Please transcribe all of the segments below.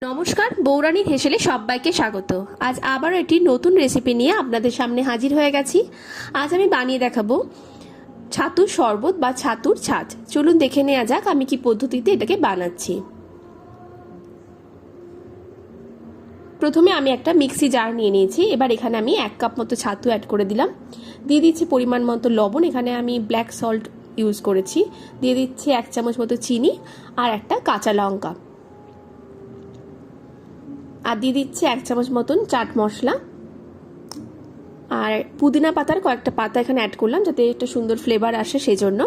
নমস্কার, বৌরানীর হেসেলে সবাইকে স্বাগত। আজ আবারও একটি নতুন রেসিপি নিয়ে আপনাদের সামনে হাজির হয়ে গেছি। আজ আমি বানিয়ে দেখাবো ছাতুর শরবত বা ছাতুর ছাঁচ। চলুন দেখে নেওয়া যাক আমি কি পদ্ধতিতে এটাকে বানাচ্ছি। প্রথমে আমি একটা মিক্সি জার নিয়ে নিয়েছি। এবার এখানে আমি 1 কাপ মতো ছাতু অ্যাড করে দিলাম। দিয়ে দিচ্ছি পরিমাণ মতো লবণ, এখানে আমি ব্ল্যাক সল্ট ইউজ করেছি। দিয়ে দিচ্ছি 1 চামচ মতো চিনি আর একটা কাঁচা লঙ্কা, আর দিয়ে দিচ্ছি 1 চামচ মতন চাট মশলা, আর পুদিনা পাতার কয়েকটা পাতা এখানে অ্যাড করলাম যাতে একটা সুন্দর ফ্লেভার আসে সেই জন্য।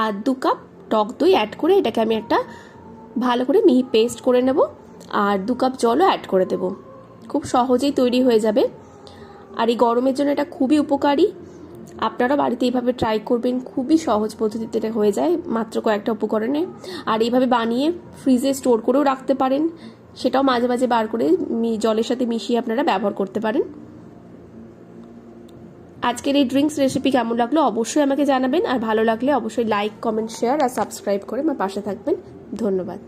আর 2 কাপ টক দই অ্যাড করে এটাকে আমি একটা ভালো করে মিহি পেস্ট করে নেব। আর 2 কাপ জলও অ্যাড করে দেব। খুব সহজেই তৈরি হয়ে যাবে, আর এই গরমের জন্য এটা খুবই উপকারী। আপনারা বাড়িতে এইভাবে ট্রাই করবেন, খুবই সহজ পদ্ধতিতে এটা হয়ে যায় মাত্র কয়েকটা উপকরণে। আর এইভাবে বানিয়ে ফ্রিজে স্টোর করেও রাখতে পারেন, সেটাও মাঝে মাঝে বার করে জলের সাথে মিশিয়ে আপনারা ব্যবহার করতে পারেন। আজকের এই ড্রিঙ্কস রেসিপি কেমন লাগলো অবশ্যই আমাকে জানাবেন, আর ভালো লাগলে অবশ্যই লাইক, কমেন্ট, শেয়ার আর সাবস্ক্রাইব করে আমার পাশে থাকবেন। ধন্যবাদ।